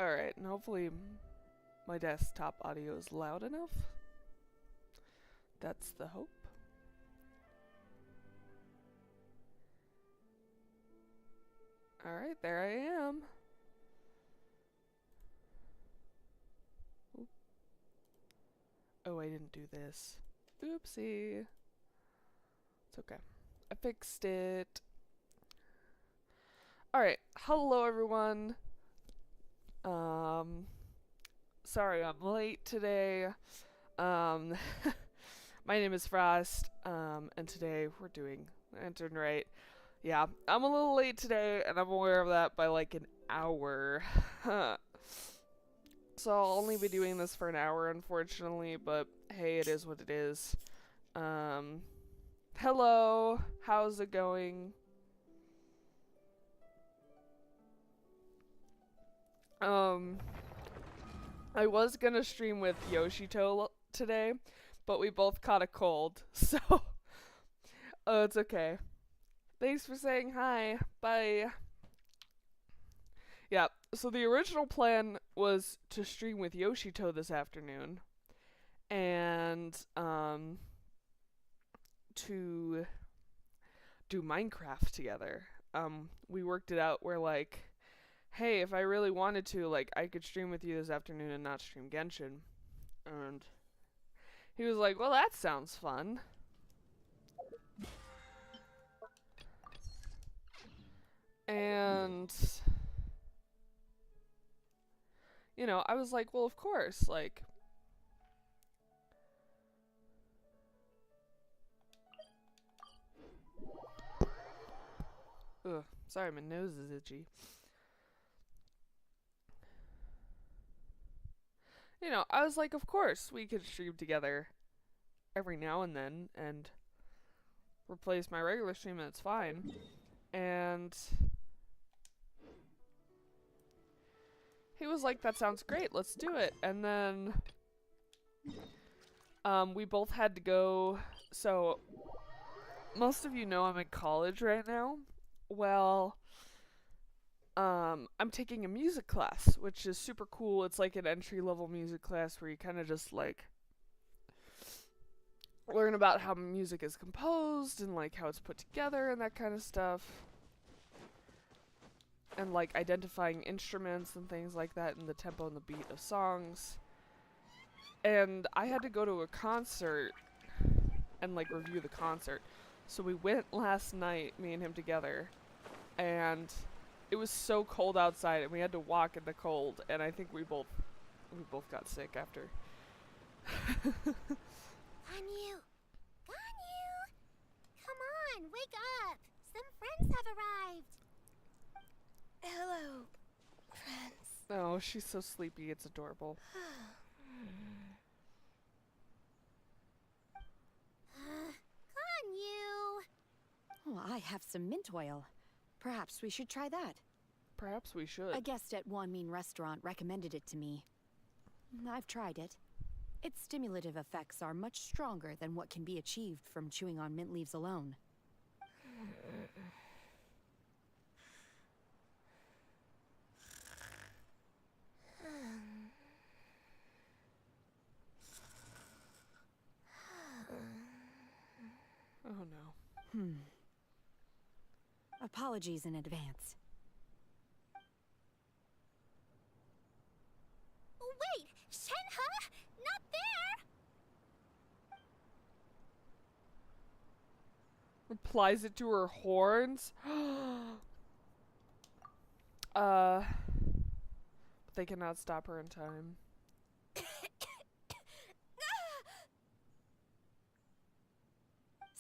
Alright, and hopefully my desktop audio is loud enough. That's the hope. Alright, there I am. Oop. Oh, I didn't do this. Oopsie. It's okay. I fixed it. Alright, hello everyone. Sorry I'm late today. My name is Frost, and today we're doing Lantern Rite. Yeah, I'm a little late today, and I'm aware of that by like an hour. So I'll only be doing this for an hour, unfortunately, but hey, it is what it is. Hello, how's it going? I was gonna stream with Yoshito today, but we both caught a cold, so oh, it's okay. Thanks for saying hi. Bye. Yeah, so the original plan was to stream with Yoshito this afternoon and to do Minecraft together. We worked it out where like, hey, if I really wanted to, like, I could stream with you this afternoon and not stream Genshin. And he was like, well, that sounds fun. And, you know, I was like, well, of course, like, ugh, sorry, my nose is itchy. You know, I was like, of course, we could stream together every now and then and replace my regular stream, and it's fine. And he was like, that sounds great, let's do it. And then we both had to go. So most of you know I'm in college right now. Well, I'm taking a music class, which is super cool. It's like an entry-level music class where you kind of just like learn about how music is composed and like how it's put together and that kind of stuff. And like identifying instruments and things like that and the tempo and the beat of songs. And I had to go to a concert and like review the concert. So we went last night, me and him together, and it was so cold outside and we had to walk in the cold, and I think we both got sick after. Ganyu! Ganyu! Come on, wake up! Some friends have arrived! Hello, friends. Oh, she's so sleepy, it's adorable. Ganyu! Oh, I have some mint oil. Perhaps we should try that. Perhaps we should. A guest at Wanmin restaurant recommended it to me. I've tried it. Its stimulative effects are much stronger than what can be achieved from chewing on mint leaves alone. Oh no. Apologies in advance. Wait! Shenhe? Not there! Applies it to her horns. But they cannot stop her in time.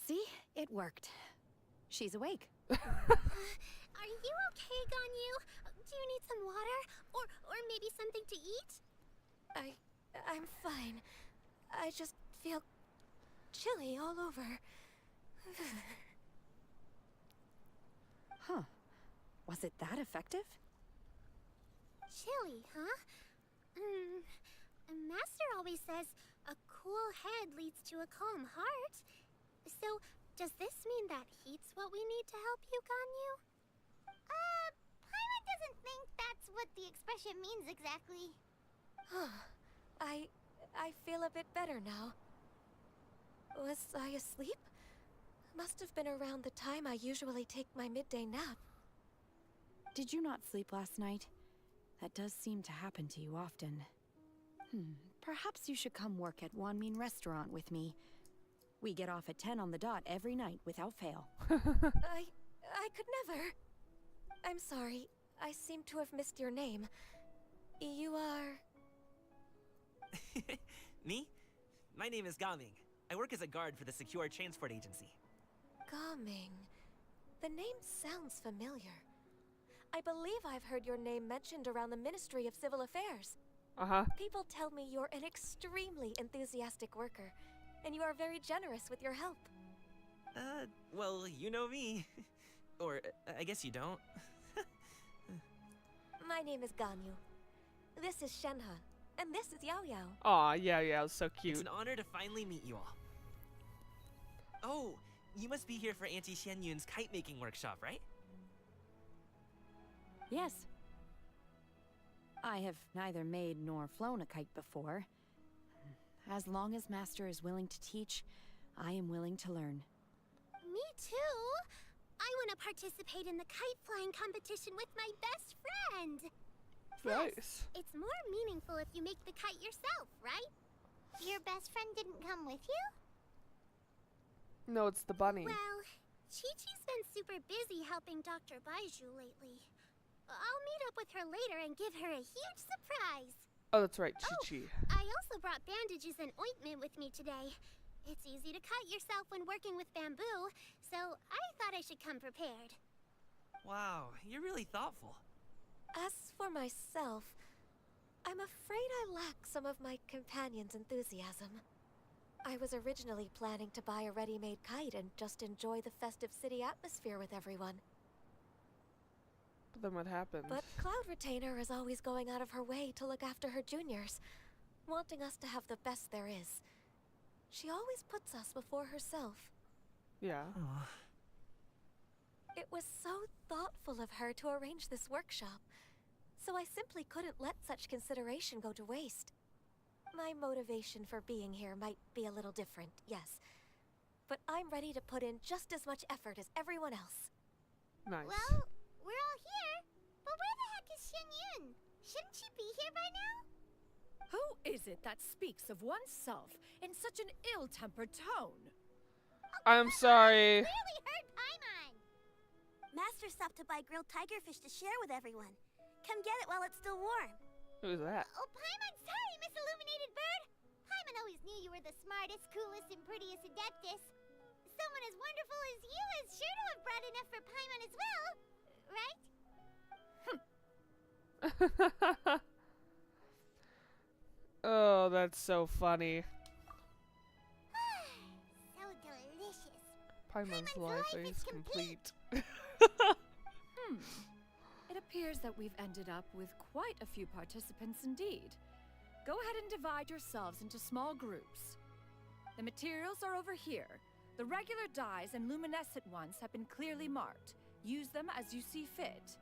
See? It worked. She's awake. Are you okay, Ganyu? Do you need some water? Or maybe something to eat? I'm fine. I just feel chilly all over. Huh. Was it that effective? Chilly, huh? Master always says a cool head leads to a calm heart. So, does this mean that heat's what we need to help you, Ganyu? Paimon doesn't think that's what the expression expression means exactly. I feel a bit better now. Was I asleep? Must have been around the time I usually take my midday nap. Did you not sleep last night? That does seem to happen to you often. Perhaps you should come work at Wanmin Restaurant with me. We get off at 10 on the dot every night without fail. I could never. I'm sorry. I seem to have missed your name. You are... Me? My name is Gaming. I work as a guard for the Secure Transport Agency. Gaming. The name sounds familiar. I believe I've heard your name mentioned around the Ministry of Civil Affairs. Uh-huh. People tell me you're an extremely enthusiastic worker, and you are very generous with your help. Well, you know me. Or, I guess you don't. My name is Ganyu. This is Shenhe, and this is Yao Yao. Aw, yeah, it was so cute. It's an honor to finally meet you all. Oh, you must be here for Auntie Xianyun's kite-making workshop, right? Yes. I have neither made nor flown a kite before. As long as Master is willing to teach, I am willing to learn. Me too. I want to participate in the kite flying competition with my best friend. Nice. It's more meaningful if you make the kite yourself, right? Your best friend didn't come with you? No, it's the bunny. Well, Chi-Chi's been super busy helping Dr. Baiju lately. I'll meet up with her later and give her a huge surprise. Oh, that's right, Chi-Chi. I also brought bandages and ointment with me today. It's easy to cut yourself when working with bamboo, so I thought I should come prepared. Wow, you're really thoughtful. As for myself, I'm afraid I lack some of my companion's enthusiasm. I was originally planning to buy a ready-made kite and just enjoy the festive city atmosphere with everyone. But then what happened? But Cloud Retainer is always going out of her way to look after her juniors, wanting us to have the best there is. She always puts us before herself. Yeah. Aw. It was so thoughtful of her to arrange this workshop, so I simply couldn't let such consideration go to waste. My motivation for being here might be a little different, yes, but I'm ready to put in just as much effort as everyone else. Nice. Well, we're all here, but where the heck is Xianyun? Shouldn't she be here by now? Who is it that speaks of oneself in such an ill-tempered tone? I'm sorry. Clearly heard Paimon. Master stopped to buy grilled tigerfish to share with everyone. Come get it while it's still warm. Who's that? Oh, Paimon, sorry, Miss Illuminated Bird. Paimon always knew you were the smartest, coolest, and prettiest Adeptus. Someone as wonderful as you is sure to have brought enough for Paimon as well, right? Oh, that's so funny. So delicious. Paimon's life is complete. It appears that we've ended up with quite a few participants indeed. Go ahead and divide yourselves into small groups. The materials are over here. The regular dyes and luminescent ones have been clearly marked. Use them as you see fit.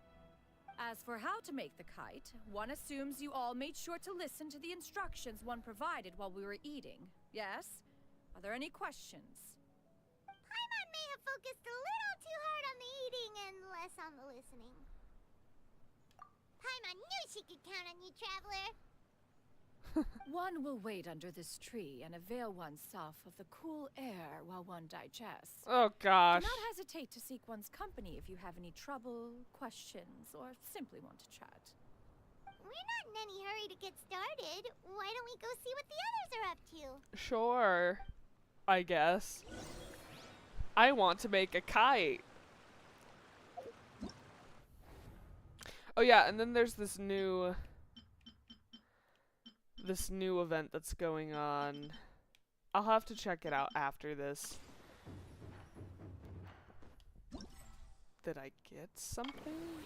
As for how to make the kite, one assumes you all made sure to listen to the instructions one provided while we were eating. Yes? Are there any questions? Paimon may have focused a little too hard on the eating and less on the listening. Paimon knew she could count on you, Traveler. One will wait under this tree and avail oneself of the cool air while one digests. Oh Do gosh. not hesitate to seek one's company if you have any trouble, questions, or simply want to chat. We're not in any hurry to get started. Why don't we go see what the others are up to? Sure. I guess. I want to make a kite. Oh yeah, and then there's this new event that's going on. I'll have to check it out after this. Did I get something?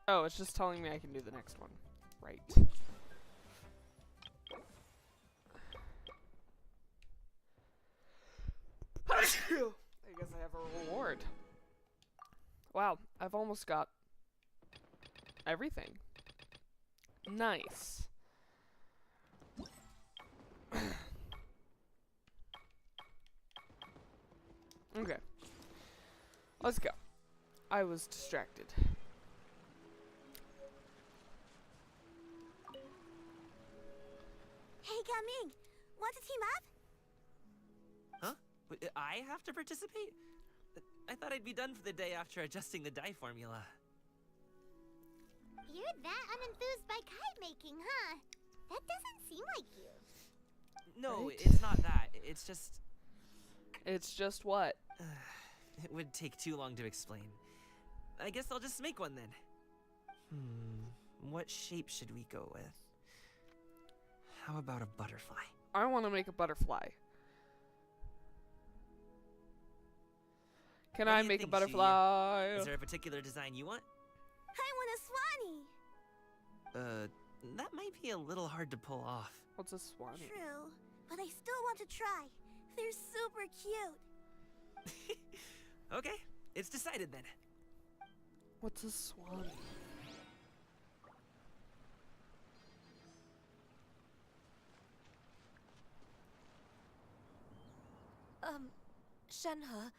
Oh, it's just telling me I can do the next one. Right. I guess I have a reward. Wow, I've almost got everything. Nice. Okay. Let's go. I was distracted. Hey, Gaming, want to team up? Huh? I have to participate? I thought I'd be done for the day after adjusting the dye formula. You're that unenthused by kite making, huh? That doesn't seem like you. No, Right? it's not that. It's just... It's just what? It would take too long to explain. I guess I'll just make one then. What shape should we go with? How about a butterfly? I want to make a butterfly. Can What do I you make a think, Shuya? butterfly? Is there a particular design you want? I want a swanee. That might be a little hard to pull off. What's a swanee? True, but I still want to try. They're super cute. Okay, it's decided then. What's a swanee? Shenhe,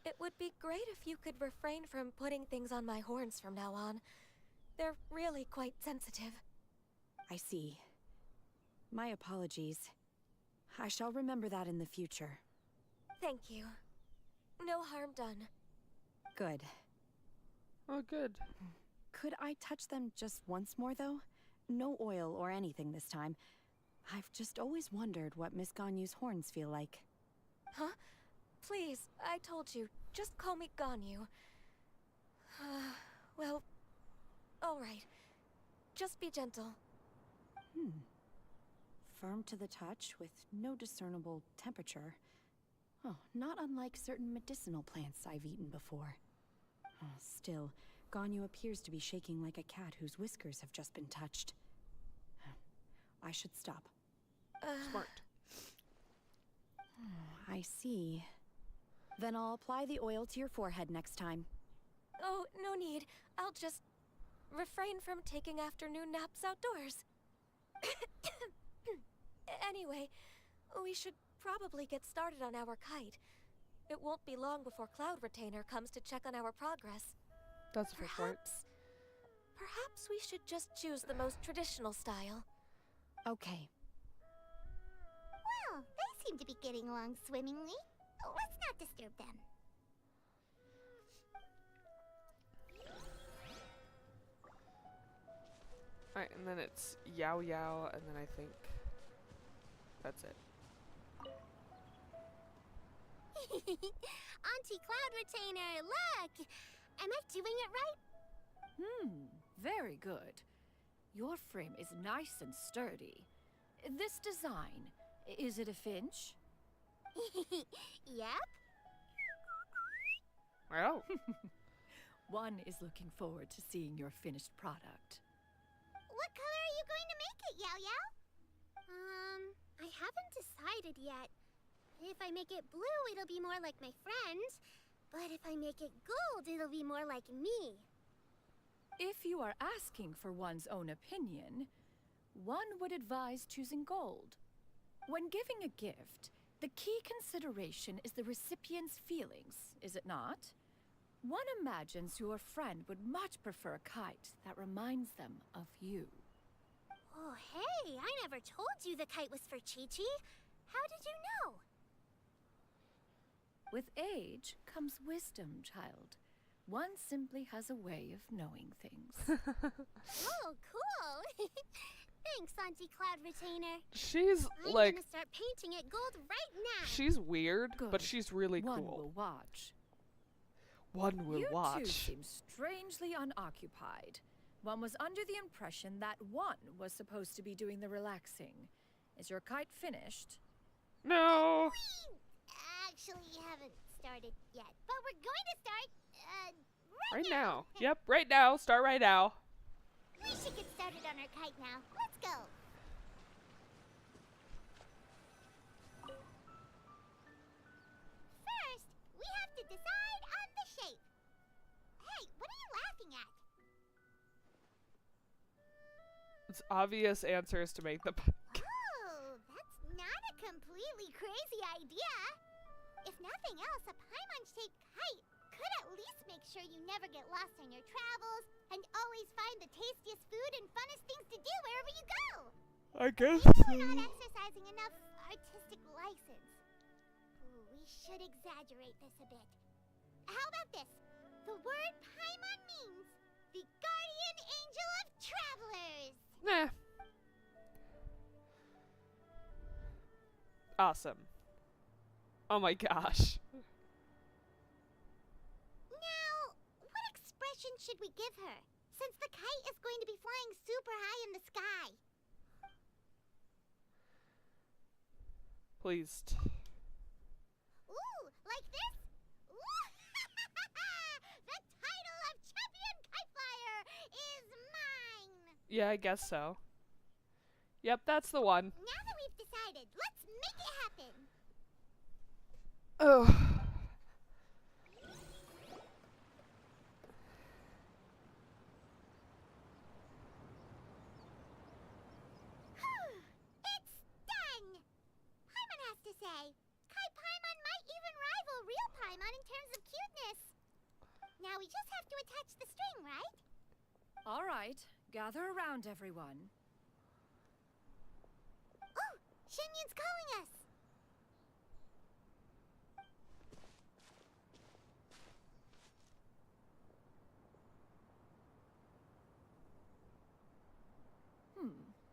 it would be great if you could refrain from putting things on my horns from now on. They're really quite sensitive. I see. My apologies. I shall remember that in the future. Thank you. No harm done. Good. Oh, good. Could I touch them just once more, though? No oil or anything this time. I've just always wondered what Miss Ganyu's horns feel like. Huh? Please, I told you. Just call me Ganyu. Well, alright. Just be gentle. Firm to the touch, with no discernible temperature. Oh, not unlike certain medicinal plants I've eaten before. Oh, still, Ganyu appears to be shaking like a cat whose whiskers have just been touched. I should stop. Smart. I see. Then I'll apply the oil to your forehead next time. Oh, no need. I'll just refrain from taking afternoon naps outdoors. Anyway, we should probably get started on our kite. It won't be long before Cloud Retainer comes to check on our progress. That's a fair point. Perhaps we should just choose the most traditional style. Okay. Well, they seem to be getting along swimmingly. Let's not disturb them. Alright, and then it's Yao Yao, and then I think that's it. Auntie Cloud Retainer, look! Am I doing it right? Very good. Your frame is nice and sturdy. This design, is it a finch? Yep. Wow. One is looking forward to seeing your finished product. What color are you going to make it, Yao Yao? I haven't decided yet. If I make it blue, it'll be more like my friend. But if I make it gold, it'll be more like me. If you are asking for one's own opinion, one would advise choosing gold. When giving a gift, the key consideration is the recipient's feelings, is it not? One imagines your friend would much prefer a kite that reminds them of you. Oh, hey, I never told you the kite was for Chi-Chi. How did you know? With age comes wisdom, child. One simply has a way of knowing things. Oh, cool. Thanks, Auntie Cloud Retainer. She's I'm like, gonna start painting it gold right now. she's weird, but Good. she's really One cool. will watch. One will You two watch. seem strangely unoccupied. One was under the impression that one was supposed to be doing the relaxing. Is your kite finished? No. We actually haven't started yet, but we're going to start, Right now. Yep, right now. Start right now. We should get started on our kite now. Let's go. First, we have to decide on the shape. Hey, what are you laughing at? Its obvious answer is to make the. Oh, that's not a completely crazy idea. If nothing else, a Paimon-shaped kite could at least make sure you never get lost on your travels and always find the tastiest food and funnest things to do wherever you go. I guess. Maybe we're not exercising enough artistic license. Ooh, we should exaggerate this a bit. How about this? The word Paimon means the guardian angel of travelers. Nah. Awesome. Oh my gosh. Now, what expression should we give her? Since the kite is going to be flying super high in the sky. Pleased. Ooh, like this? Ooh, the title of champion kite flyer is mine. Yeah, I guess so. Yep, that's the one. Now that we've decided, let's make it happen. Oh. It's done. Paimon has to say, Kai Paimon might even rival real Paimon in terms of cuteness. Now we just have to attach the string, right? All right, gather around, everyone. Oh, Shenyun's calling us.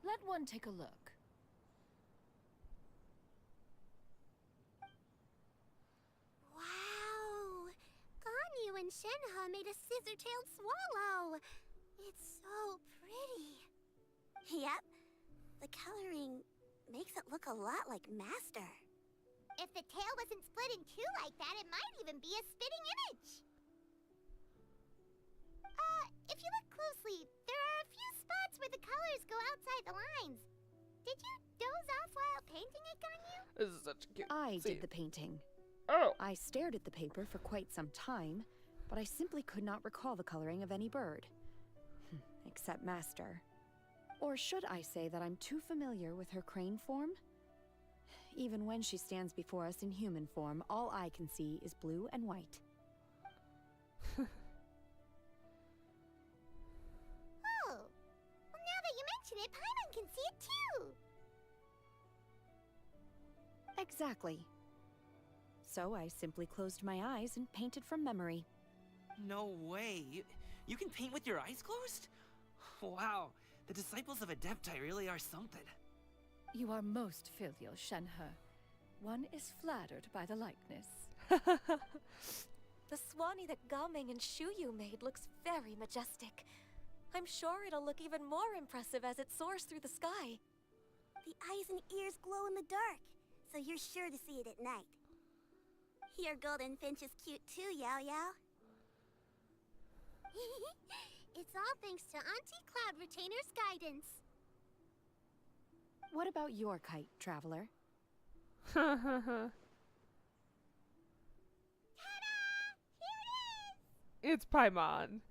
Let one take a look. Wow! Ganyu and Shenhe made a scissor-tailed swallow. It's so pretty. Yep. The coloring makes it look a lot like Master. If the tail wasn't split in two like that, it might even be a spitting image. If you look closely, there are a few spots where the colors go outside the lines. Did you doze off while painting it, Ganyu? This is such a cute I scene. did the painting. Oh. I stared at the paper for quite some time, but I simply could not recall the coloring of any bird. Except Master. Or should I say that I'm too familiar with her crane form? Even when she stands before us in human form, all I can see is blue and white. Oh, well, now that you mention it, Paimon can see it too. Exactly. So I simply closed my eyes and painted from memory. No way. You can paint with your eyes closed? Wow, the disciples of Adepti really are something. You are most filial, Shenhe. One is flattered by the likeness. The Swanee that Gaming and Shuyu made looks very majestic. I'm sure it'll look even more impressive as it soars through the sky. The eyes and ears glow in the dark, so you're sure to see it at night. Your golden finch is cute too, Yao Yao. It's all thanks to Auntie Cloud Retainer's guidance. What about your kite, Traveler? Ta-da! Here it is! It's Paimon.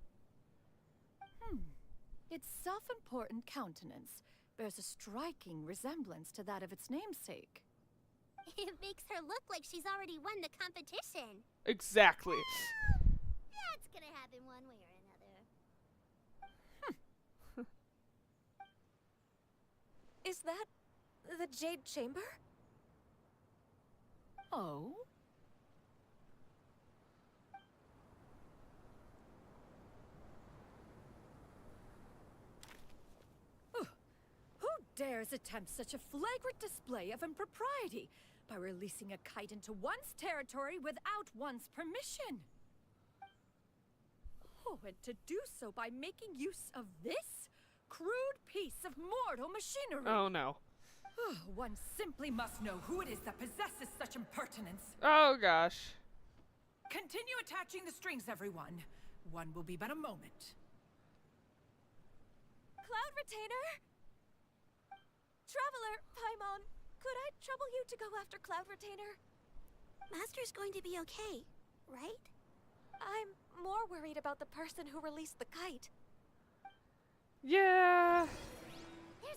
Its self-important countenance bears a striking resemblance to that of its namesake. It makes her look like she's already won the competition. Exactly. That's gonna happen one way or another. Is that the Jade Chamber? Oh? Who dares attempt such a flagrant display of impropriety by releasing a kite into one's territory without one's permission? Oh, and to do so by making use of this crude piece of mortal machinery. Oh no. One simply must know who it is that possesses such impertinence. Oh gosh. Continue attaching the strings, everyone. One will be but a moment. Cloud Retainer? Traveler, Paimon, could I trouble you to go after Cloud Retainer? Master's going to be okay, right? I'm more worried about the person who released the kite. Yeah.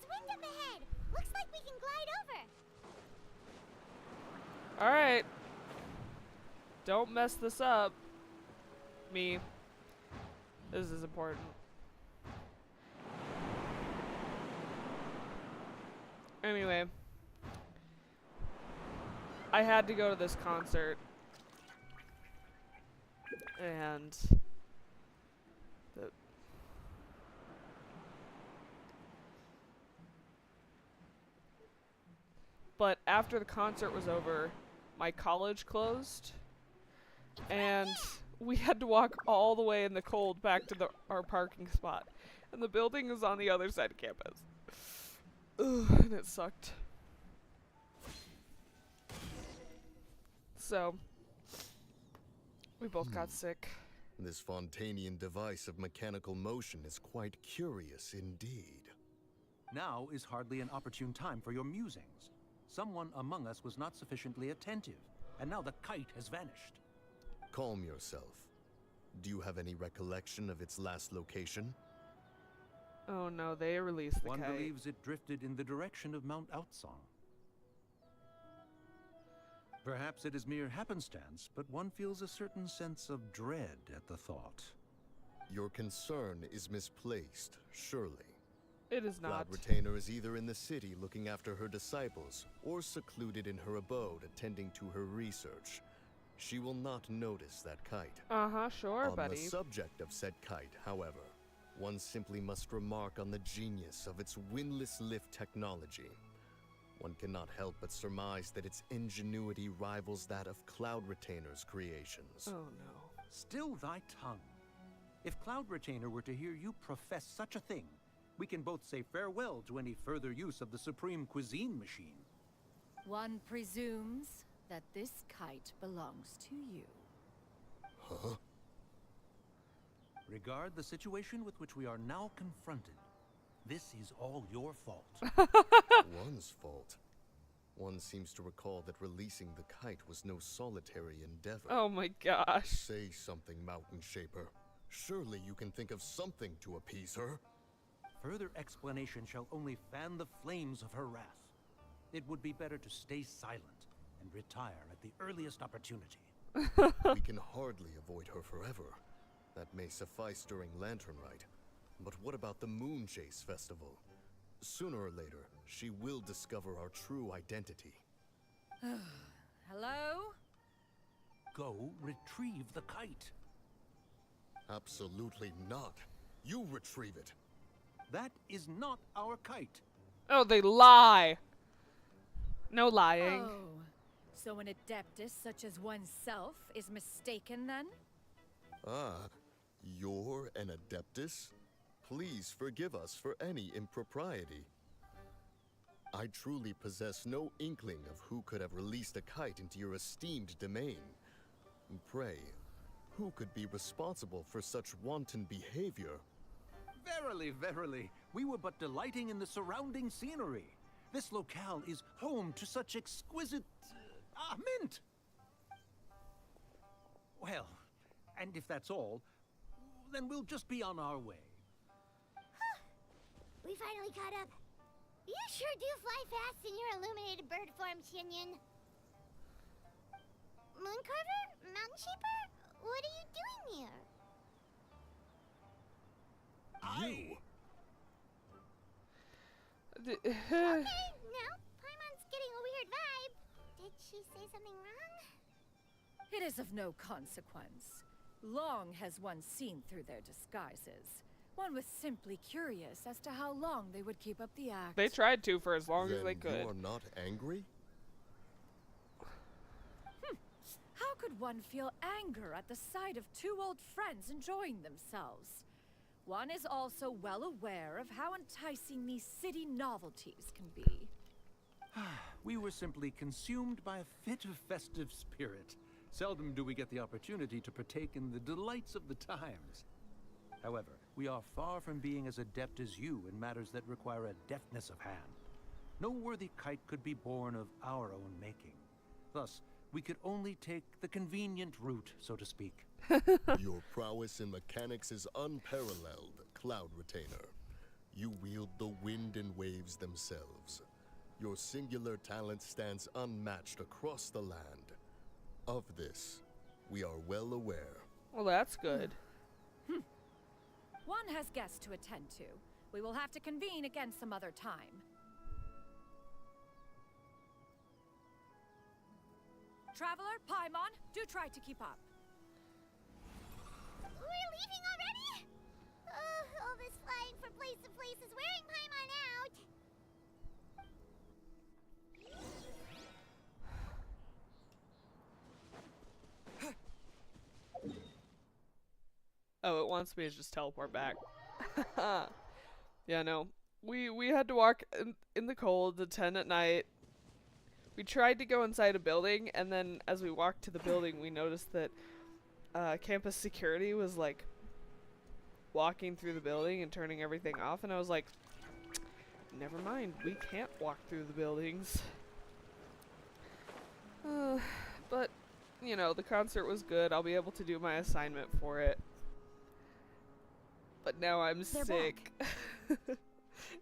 There's wind up ahead. Looks like we can glide over. Alright. Don't mess this up. Me. This is important. Anyway. I had to go to this concert. And but after the concert was over, my college closed, and we had to walk all the way in the cold back to our parking spot, and the building is on the other side of campus. Ugh, and it sucked. So we both got sick. This Fontainian device of mechanical motion is quite curious indeed. Now is hardly an opportune time for your musings. Someone among us was not sufficiently attentive, and now the kite has vanished. Calm yourself. Do you have any recollection of its last location? Oh no, they released the One kite. believes it drifted in the direction of Mount Outsong. Perhaps it is mere happenstance, but one feels a certain sense of dread at the thought. Your concern is misplaced, surely. It is not. Cloud Retainer is either in the city looking after her disciples, or secluded in her abode attending to her research. She will not notice that kite. Uh-huh, sure, On buddy. the subject of said kite, however, one simply must remark on the genius of its windless lift technology. One cannot help but surmise that its ingenuity rivals that of Cloud Retainer's creations. Oh no. Still thy tongue. If Cloud Retainer were to hear you profess such a thing, we can both say farewell to any further use of the Supreme Cuisine Machine. One presumes that this kite belongs to you. Huh? Regard the situation with which we are now confronted. This is all your fault. One's fault. One seems to recall that releasing the kite was no solitary endeavor. Oh my gosh. Say something, Mountain Shaper. Surely you can think of something to appease her. Further explanation shall only fan the flames of her wrath. It would be better to stay silent and retire at the earliest opportunity. We can hardly avoid her forever. That may suffice during Lantern Rite. But what about the Moon Chase Festival? Sooner or later, she will discover our true identity. Hello? Go retrieve the kite. Absolutely not. You retrieve it. That is not our kite. Oh, they lie. No lying. Oh, so an adeptus such as oneself is mistaken then? Ah, you're an Adeptus? Please forgive us for any impropriety. I truly possess no inkling of who could have released a kite into your esteemed domain. Pray, who could be responsible for such wanton behavior? Verily, verily, we were but delighting in the surrounding scenery. This locale is home to such exquisite... mint! Well, and if that's all, then we'll just be on our way. We finally caught up. You sure do fly fast in your illuminated bird form, Shinyan. Mooncarver? Mountain Shaper? What are you doing here? You! Okay, now Paimon's getting a weird vibe. Did she say something wrong? It is of no consequence. Long has one seen through their disguises. One was simply curious as to how long they would keep up the act. They tried to for as long as Then they could. you are not angry? How could one feel anger at the sight of two old friends enjoying themselves? One is also well aware of how enticing these city novelties can be. We were simply consumed by a fit of festive spirit. Seldom do we get the opportunity to partake in the delights of the times. However, we are far from being as adept as you in matters that require a deftness of hand. No worthy kite could be born of our own making. Thus, we could only take the convenient route, so to speak. Your prowess in mechanics is unparalleled, Cloud Retainer. You wield the wind and waves themselves. Your singular talent stands unmatched across the land. Of this, we are well aware. Well, that's good. One has guests to attend to. We will have to convene again some other time. Traveler, Paimon, do try to keep up. We're leaving already? All this flying from place to place is wearing Paimon out. Oh, it wants me to just teleport back. Yeah, no. We had to walk in the cold at 10 at night. We tried to go inside a building, and then as we walked to the building, we noticed that campus security was like walking through the building and turning everything off, and I was like, never mind, we can't walk through the buildings. But, you know, the concert was good. I'll be able to do my assignment for it. But now I'm They're sick.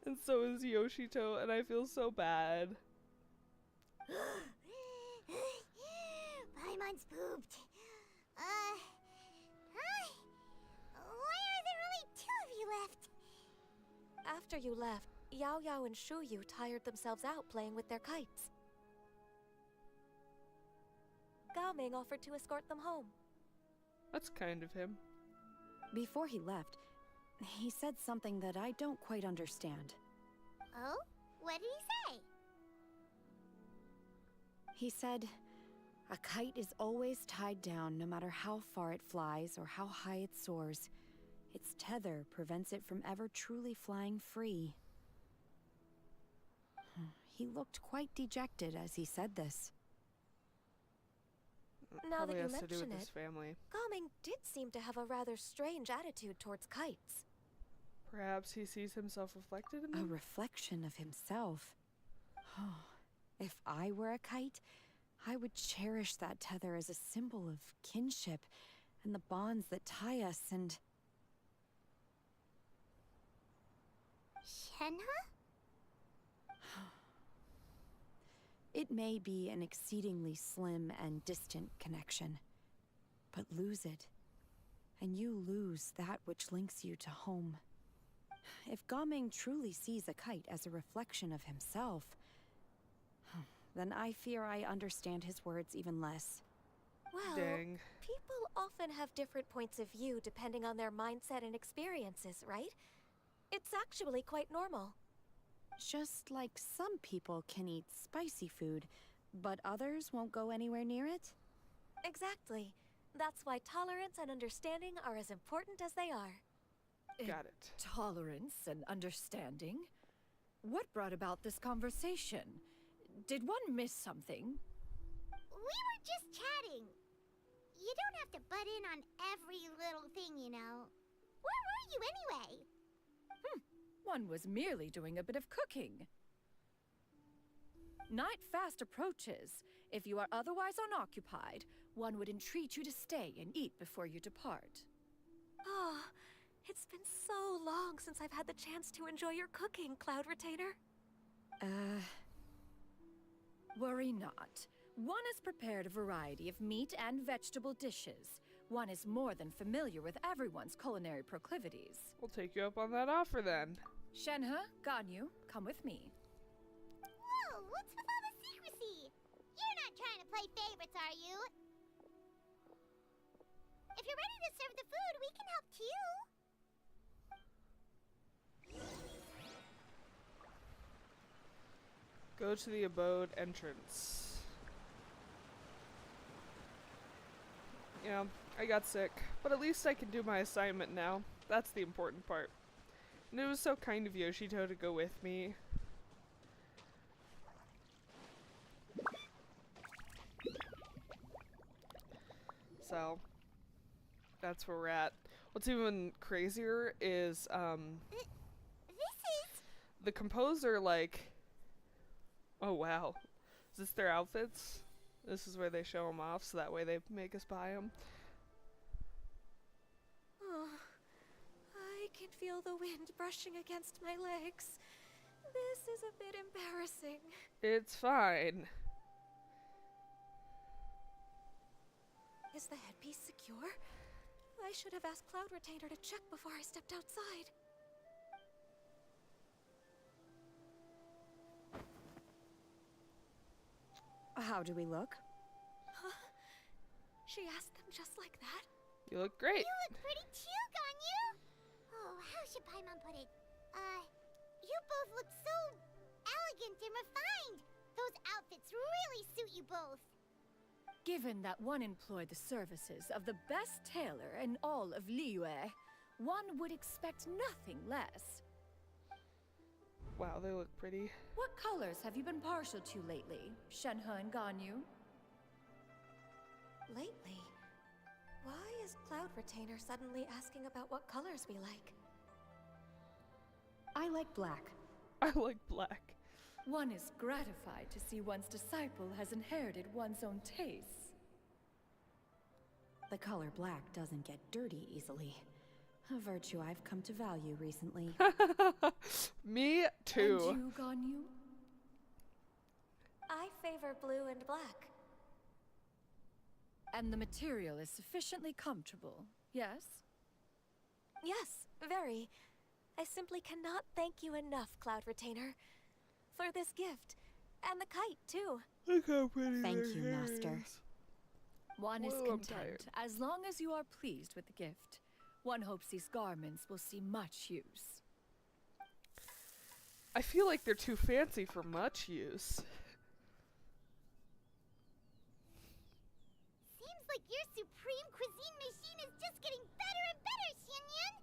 And so is Yoshito, and I feel so bad. Paimon's pooped. Hi. Why are there only 2 of you left? After you left, Yao Yao and Shu Yu tired themselves out playing with their kites. Gao Ming offered to escort them home. That's kind of him. Before he left, he said something that I don't quite understand. Oh? What did he say? He said, a kite is always tied down no matter how far it flies or how high it soars. Its tether prevents it from ever truly flying free. He looked quite dejected as he said this. Now Probably that you has to do with mention his it, family. Gao Ming did seem to have a rather strange attitude towards kites. Perhaps he sees himself reflected in A them? reflection of himself. Oh, if I were a kite, I would cherish that tether as a symbol of kinship and the bonds that tie us and... Shenhe? It may be an exceedingly slim and distant connection, but lose it, and you lose that which links you to home. If Gaming truly sees a kite as a reflection of himself, then I fear I understand his words even less. Well, Dang. people often have different points of view depending on their mindset and experiences, right? It's actually quite normal. Just like some people can eat spicy food, but others won't go anywhere near it? Exactly. That's why tolerance and understanding are as important as they are. Got it. Tolerance and understanding? What brought about this conversation? Did one miss something? We were just chatting. You don't have to butt in on every little thing, you know. Where were you anyway? One was merely doing a bit of cooking. Night fast approaches. If you are otherwise unoccupied, one would entreat you to stay and eat before you depart. Oh, it's been so long since I've had the chance to enjoy your cooking, Cloud Retainer. Worry not. One has prepared a variety of meat and vegetable dishes. One is more than familiar with everyone's culinary proclivities. We'll take you up on that offer then. Shenhe, Ganyu, come with me. Whoa, what's with all the secrecy? You're not trying to play favorites, are you? If you're ready to serve the food, we can help too. Go to the abode entrance. Yeah, I got sick, but at least I can do my assignment now. That's the important part. And it was so kind of Yoshito to go with me. So, that's where we're at. What's even crazier is, This is... the composer, like... Oh, wow. Is this their outfits? This is where they show them off, so that way they make us buy them. Oh, I can feel the wind brushing against my legs. This is a bit embarrassing. It's fine. Is the headpiece secure? I should have asked Cloud Retainer to check before I stepped outside. How do we look? Huh? She asked them just like that? You look great. You look pretty too, Ganyu! Oh, how should Paimon put it? You both look so elegant and refined. Those outfits really suit you both. Given that one employed the services of the best tailor in all of Liyue, one would expect nothing less. Wow, they look pretty. What colors have you been partial to lately, Shenhe and Ganyu? Lately? Why is Cloud Retainer suddenly asking about what colors we like? I like black. I like black. One is gratified to see one's disciple has inherited one's own tastes. The color black doesn't get dirty easily. A virtue I've come to value recently. Me too. And you, Ganyu? I favor blue and black. And the material is sufficiently comfortable, yes? Yes, very. I simply cannot thank you enough, Cloud Retainer, for this gift. And the kite, too. Look how pretty Thank their you, hair Master. is. One is Whoa, I'm tired. content, as long as you are pleased with the gift. One hopes these garments will see much use. I feel like they're too fancy for much use. Seems like your supreme cuisine machine is just getting better and better, Xianyun.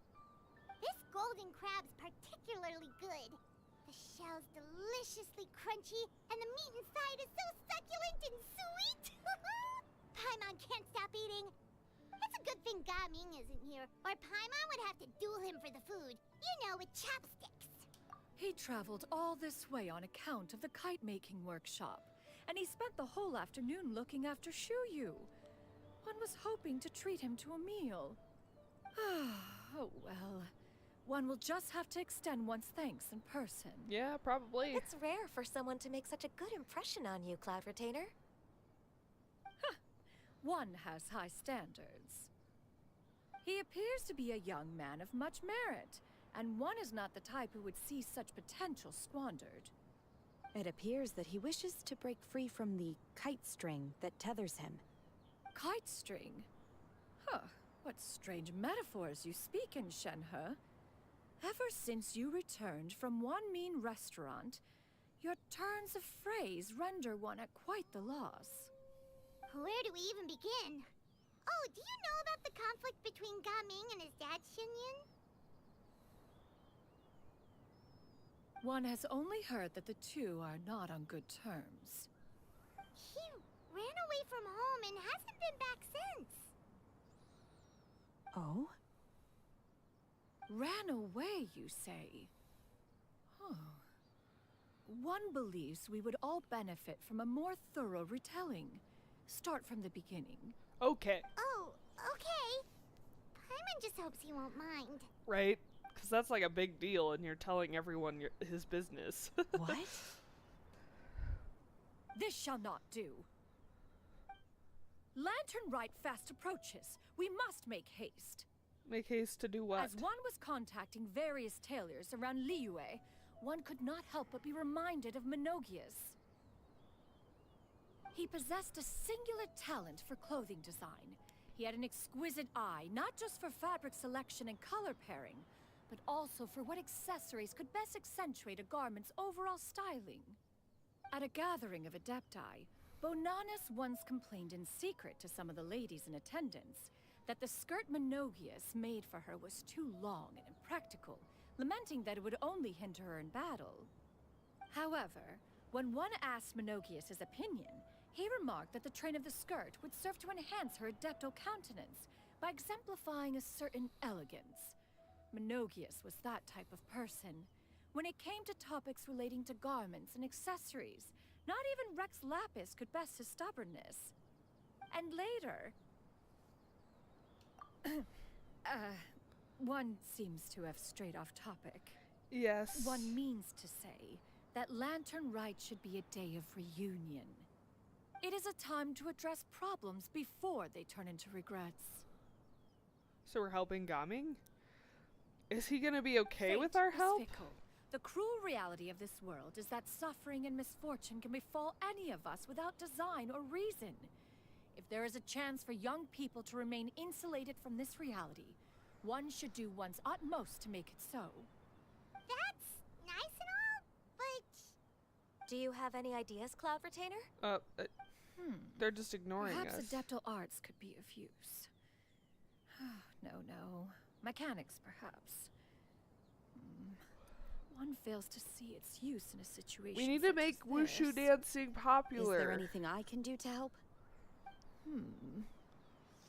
This golden crab's particularly good. The shell's deliciously crunchy, and the meat inside is so succulent and sweet. Paimon can't stop eating. It's a good thing Gaming isn't here, or Paimon would have to duel him for the food. You know, with chopsticks. He traveled all this way on account of the kite-making workshop, and he spent the whole afternoon looking after Shuyu. One was hoping to treat him to a meal. Oh well. One will just have to extend one's thanks in person. Yeah, probably. It's rare for someone to make such a good impression on you, Cloud Retainer. One has high standards. He appears to be a young man of much merit, and one is not the type who would see such potential squandered. It appears that he wishes to break free from the kite string that tethers him. Kite string? Huh, what strange metaphors you speak in, Shenhe. Ever since you returned from one mean restaurant, your turns of phrase render one at quite the loss. Where do we even begin? Oh, do you know about the conflict between Gaming and his dad, Xianyun? One has only heard that the two are not on good terms. He ran away from home and hasn't been back since. Oh? Ran away, you say? Huh. One believes we would all benefit from a more thorough retelling. Start from the beginning. Okay, Oh, okay. Paimon just hopes he won't mind. right? Because that's like a big deal, and you're telling everyone his business. What? This shall not do. Lantern Rite fast approaches. We must make haste. Make haste to do what? As one was contacting various tailors around Liyue, one could not help but be reminded of Menogias. He possessed a singular talent for clothing design. He had an exquisite eye, not just for fabric selection and color pairing, but also for what accessories could best accentuate a garment's overall styling. At a gathering of Adepti, Bonanus once complained in secret to some of the ladies in attendance that the skirt Menogias made for her was too long and impractical, lamenting that it would only hinder her in battle. However, when one asked Menogias' opinion, he remarked that the train of the skirt would serve to enhance her adeptal countenance by exemplifying a certain elegance. Menogias was that type of person. When it came to topics relating to garments and accessories, not even Rex Lapis could best his stubbornness. And later... one seems to have strayed off topic. Yes. One means to say that Lantern Rite should be a day of reunion. It is a time to address problems before they turn into regrets. So we're helping Gaming? Is he gonna be okay Fate with our is help? fickle. The cruel reality of this world is that suffering and misfortune can befall any of us without design or reason. If there is a chance for young people to remain insulated from this reality, one should do one's utmost to make it so. That's nice and all, but Do you have any ideas, Cloud Retainer? They're just ignoring Perhaps us. adeptal arts could be of use. No. Mechanics, perhaps. One fails to see its use in a situation. We need to such make as wushu this. dancing popular. Is there anything I can do to help?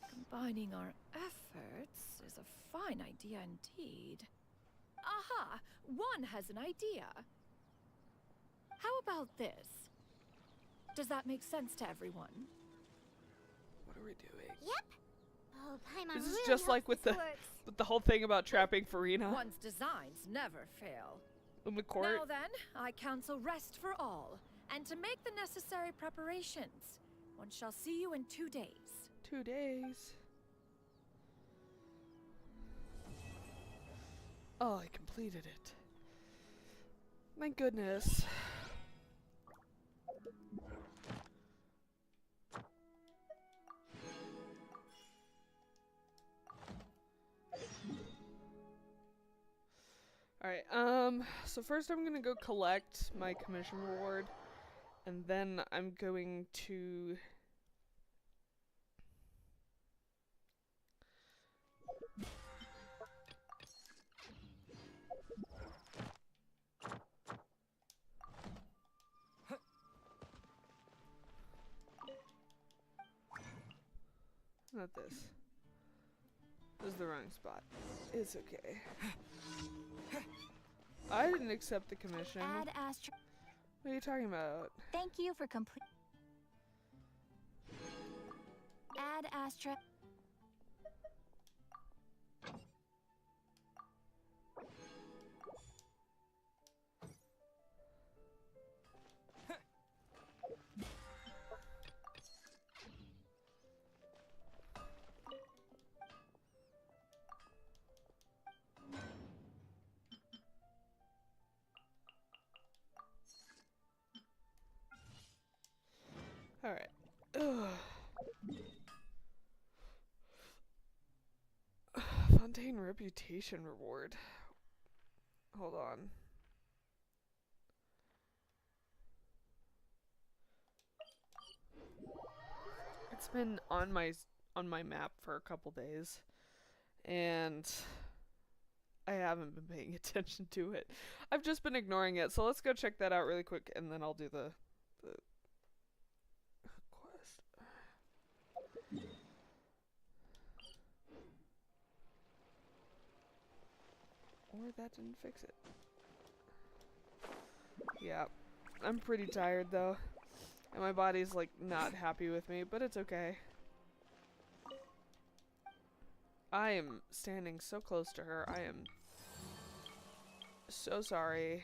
Combining our efforts is a fine idea indeed. Aha! One has an idea. How about this? Does that make sense to everyone? What are we doing? yep. Oh, Paimon This is really just like hopes with this the works. with the whole thing about trapping Farina One's designs never fail. in the court. Now then, I counsel rest for all, and to make the necessary preparations. One shall see you in 2 days. 2 days. Oh, I completed it. Thank goodness. Alright, so first I'm gonna go collect my commission reward, and then I'm going to not this. This is the wrong spot. It's okay. I didn't accept the commission. Add Astra. What are you talking about? Thank you for complete. Add Astra. Alright. Ugh. Fontaine reputation reward. Hold on. It's been on my map for a couple days, and I haven't been paying attention to it. I've just been ignoring it. So let's go check that out really quick, and then I'll do the quest. Or that didn't fix it. Yeah, I'm pretty tired though, and my body's like not happy with me, but it's okay. I am standing so close to her. I am so sorry.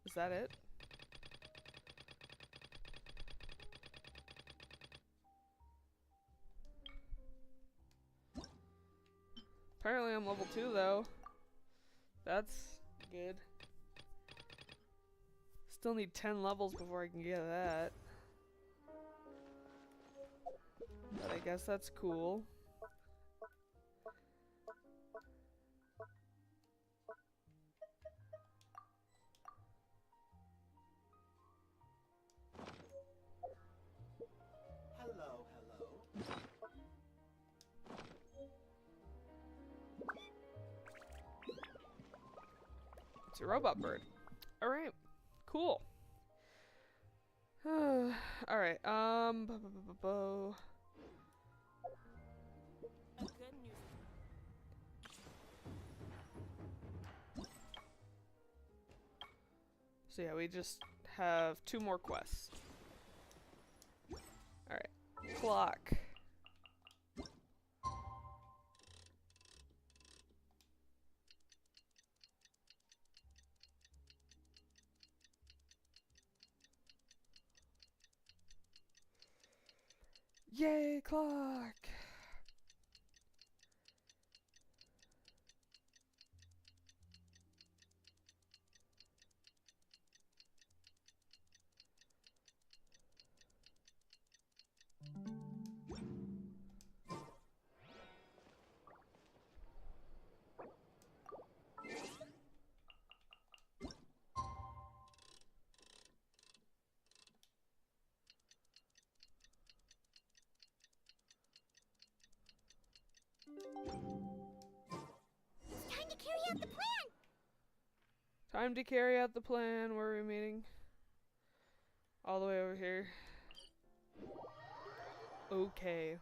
Is that it? Apparently I'm level 2 though. That's good. Still need 10 levels before I can get that. But I guess that's cool. Hello. It's a robot bird. Alright. Cool. Alright, So yeah, we just have 2 more quests. Alright. clock. Yay, clock! Time to carry out the plan! Time to carry out the plan. Where are we meeting? All the way over here. Okay.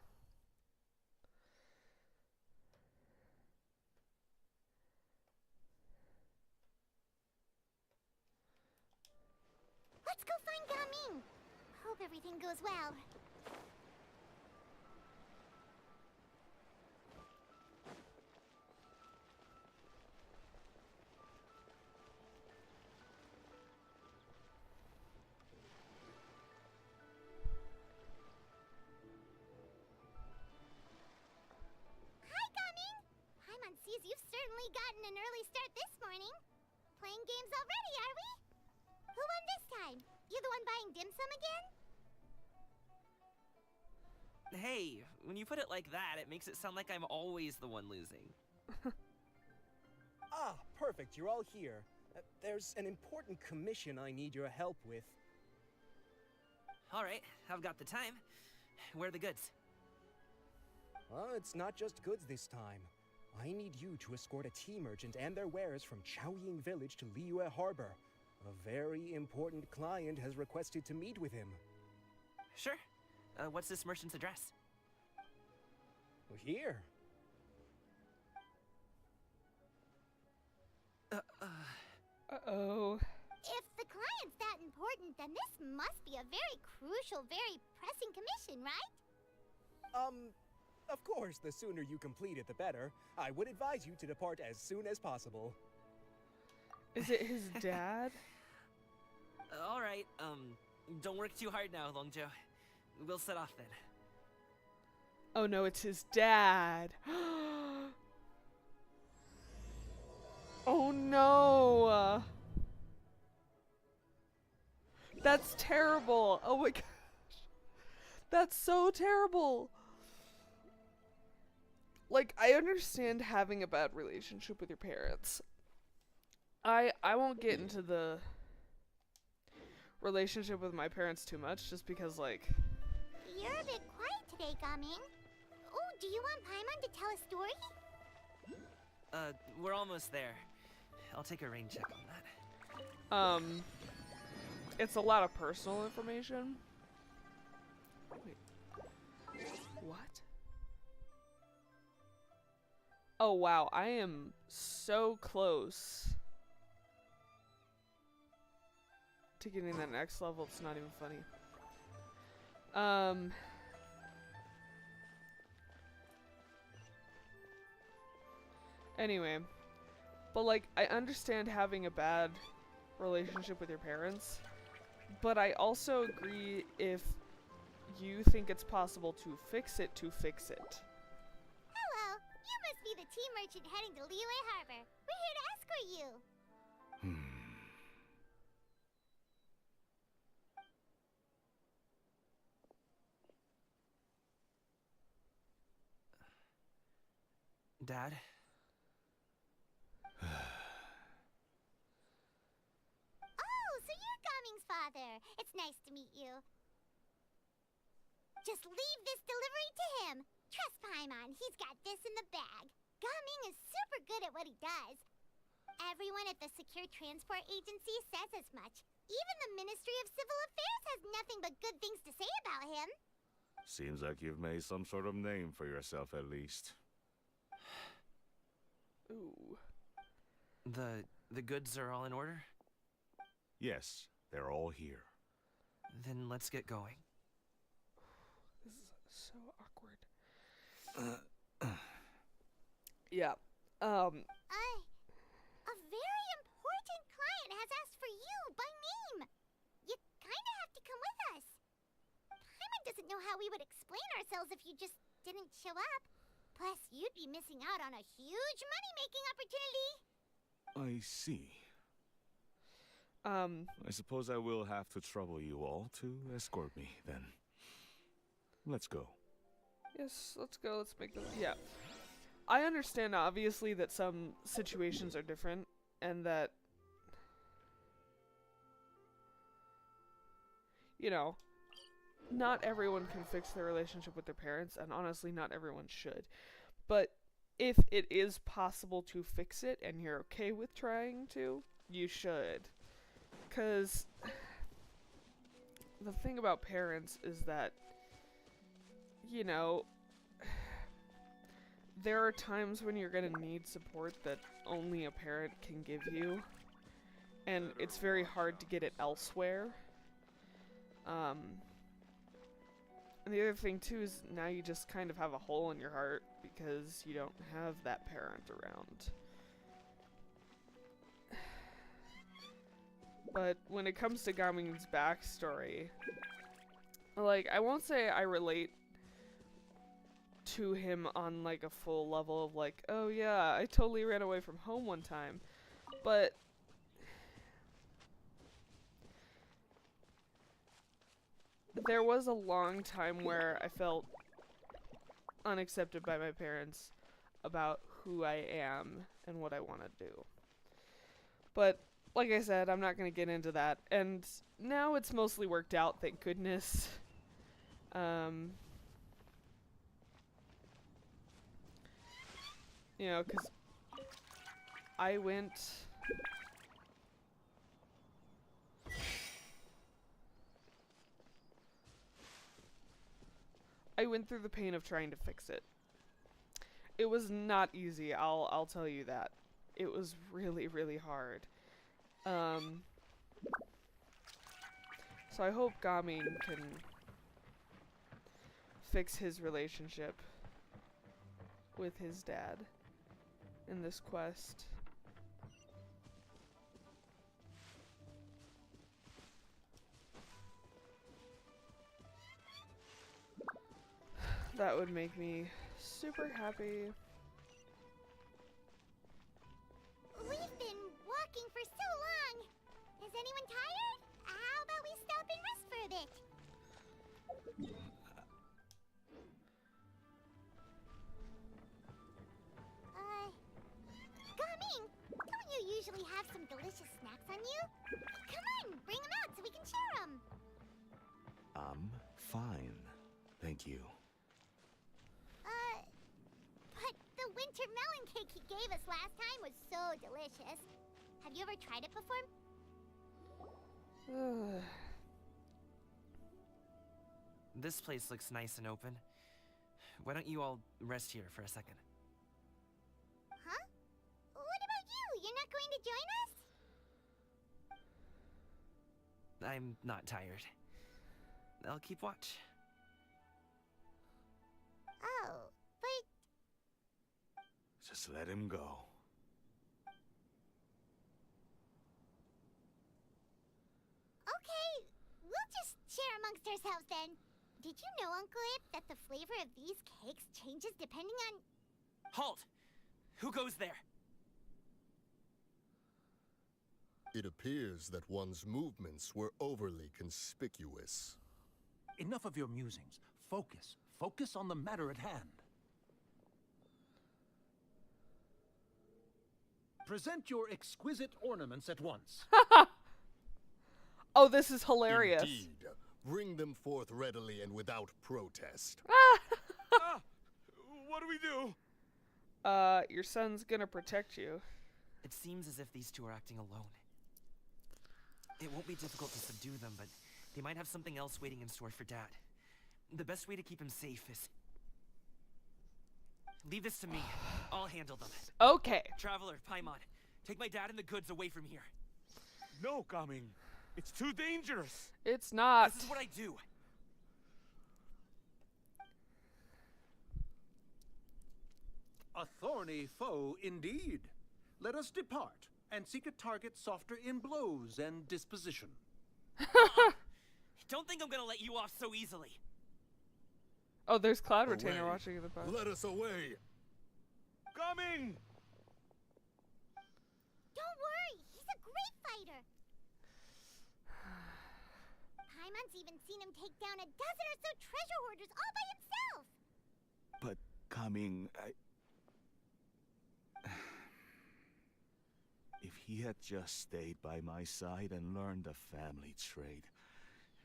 Let's go find Gaming! Hope everything goes well. Hi, Gaming! Paimon sees you've certainly gotten an early start this morning. Playing games already, are we? Who won this time? You the one buying dim sum again? Hey, when you put it like that, it makes it sound like I'm always the one losing. Ah, perfect. You're all here. There's an important commission I need your help with. All right, I've got the time. Where are the goods? It's not just goods this time. I need you to escort a tea merchant and their wares from Chaoying Village to Liyue Harbor. A very important client has requested to meet with him. Sure. What's this merchant's address? Here. Uh-oh. If the client's that important, then this must be a very crucial, very pressing commission, right? Of course, the sooner you complete it, the better. I would advise you to depart as soon as possible. Is it his dad? All right, don't work too hard now, Longjo. We'll set off then. Oh no, it's his dad. Oh no. That's terrible. Oh my gosh. That's so terrible. Like, I understand having a bad relationship with your parents. I won't get into the relationship with my parents too much, just because, like... You're a bit quiet today, Gaming. Oh, do you want Paimon to tell a story? We're almost there. I'll take a rain check on that. It's a lot of personal information. Wait. What? Oh wow, I am so close to getting that next level. It's not even funny. Anyway, but like, I understand having a bad relationship with your parents, but I also agree if you think it's possible to fix it, Hello, you must be the tea merchant heading to Liyue Harbor. We're here to escort you. Dad? Oh, so you're Gaming's father. It's nice to meet you. Just leave this delivery to him. Trust Paimon, he's got this in the bag. Gaming is super good at what he does. Everyone at the Secure Transport Agency says as much. Even the Ministry of Civil Affairs has nothing but good things to say about him. Seems like you've made some sort of name for yourself at least. Ooh. The goods are all in order? Yes, they're all here. Then let's get going. This is So awkward. Yeah. A very important client has asked for you by name. You kinda have to come with us. Paimon doesn't know how we would explain ourselves if you just didn't show up. Plus, you'd be missing out on a huge money-making opportunity. I see. Um, I suppose I will have to trouble you all to escort me, then. Let's go. yes, let's go. Let's make them. Yeah. I understand, obviously, that some situations are different, and that, you know, not everyone can fix their relationship with their parents, and honestly, not everyone should. But if it is possible to fix it, and you're okay with trying to, you should. Because the thing about parents is that, you know, there are times when you're going to need support that only a parent can give you, and it's very hard to get it elsewhere. And the other thing too is now you just kind of have a hole in your heart because you don't have that parent around. But when it comes to Gaming's backstory, like, I won't say I relate to him on, like, a full level of, like, oh yeah, I totally ran away from home one time. But there was a long time where I felt unaccepted by my parents about who I am and what I want to do. But like I said, I'm not going to get into that. And now it's mostly worked out, thank goodness. You know, because I went through the pain of trying to fix it. It was not easy, I'll tell you that. It was really, really hard. So I hope Gaming can fix his relationship with his dad in this quest. That would make me super happy. We've been walking for so long. Is anyone tired? How about we stop and rest for a bit? Gaming, don't you usually have some delicious snacks on you? Come on, bring them out so we can share them. I'm fine. Thank you. But the winter melon cake he gave us last time was so delicious. Have you ever tried it before? This place looks nice and open. Why don't you all rest here for a second? Huh? What about you? You're not going to join us? I'm not tired. I'll keep watch. Oh, but Just let him go. okay, we'll just share amongst ourselves then. Did you know, Uncle Ip, that the flavor of these cakes changes depending on... Halt! Who goes there? It appears that one's movements were overly conspicuous. Enough of your musings. Focus. Focus on the matter at hand. Present your exquisite ornaments at once. Oh, this is hilarious. Indeed. Bring them forth readily and without protest. What do we do? Your son's gonna protect you. It seems as if these two are acting alone. It won't be difficult to subdue them, but they might have something else waiting in store for Dad. The best way to keep him safe is... Leave this to me. I'll handle them. Okay. Traveler, Paimon, take my dad and the goods away from here. No, Gaming. It's too dangerous. It's not. This is what I do. A thorny foe indeed. Let us depart and seek a target softer in blows and disposition. Don't think I'm gonna let you off so easily. Oh, there's Cloud Retainer Away. watching in the back. Let us away! Coming! Don't worry, he's a great fighter. Paimon's even seen him take down a dozen or so treasure hoarders all by himself. But coming, If he had just stayed by my side and learned the family trade,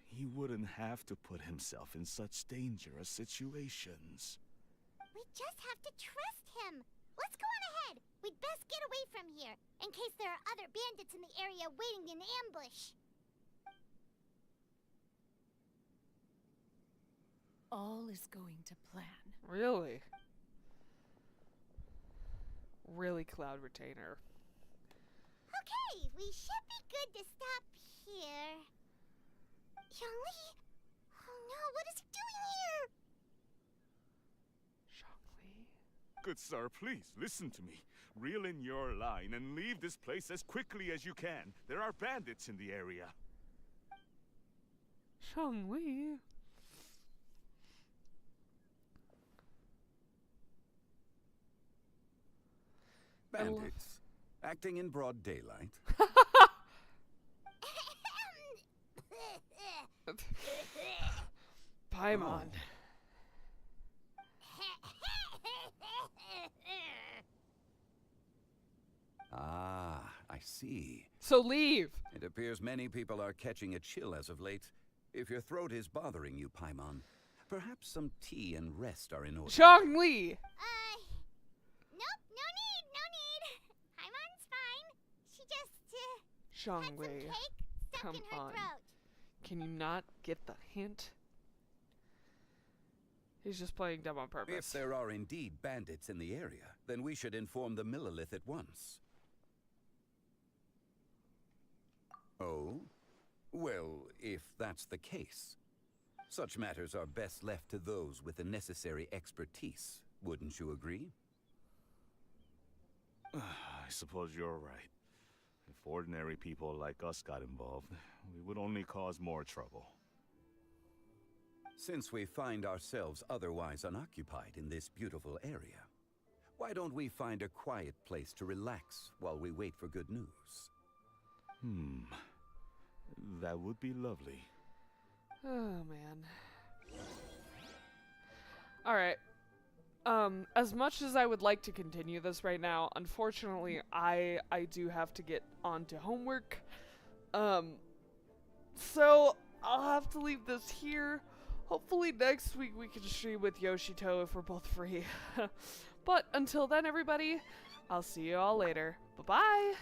he wouldn't have to put himself in such dangerous situations. We just have to trust him. Let's go on ahead. We'd best get away from here, in case there are other bandits in the area waiting in ambush. All is going to plan. Really? Really, Cloud Retainer. Okay, we should be good to stop here. Yangli? Oh no, what is he doing here? Zhongli. Good sir, please, listen to me. Reel in your line and leave this place as quickly as you can. There are bandits in the area. Zhongli. Bandits, acting in broad daylight. Paimon. Ah, I see. So leave. It appears many people are catching a chill as of late. If your throat is bothering you, Paimon, perhaps some tea and rest are in order. Zhongli. Nope, no need, no need. Paimon's fine. She just, had some Zhongli. cake stuck come in her on. throat. Can you not get the hint? He's just playing dumb on If purpose. there are indeed bandits in the area, then we should inform the Millelith at once. Oh? Well, if that's the case. Such matters are best left to those with the necessary expertise, wouldn't you agree? I suppose you're right. If ordinary people like us got involved, we would only cause more trouble. Since we find ourselves otherwise unoccupied in this beautiful area, why don't we find a quiet place to relax while we wait for good news? That would be lovely. Oh man. Alright. As much as I would like to continue this right now, unfortunately I do have to get on to homework. So I'll have to leave this here. Hopefully next week we can stream with Yoshito if we're both free. But until then, everybody, I'll see you all later. Bye-bye!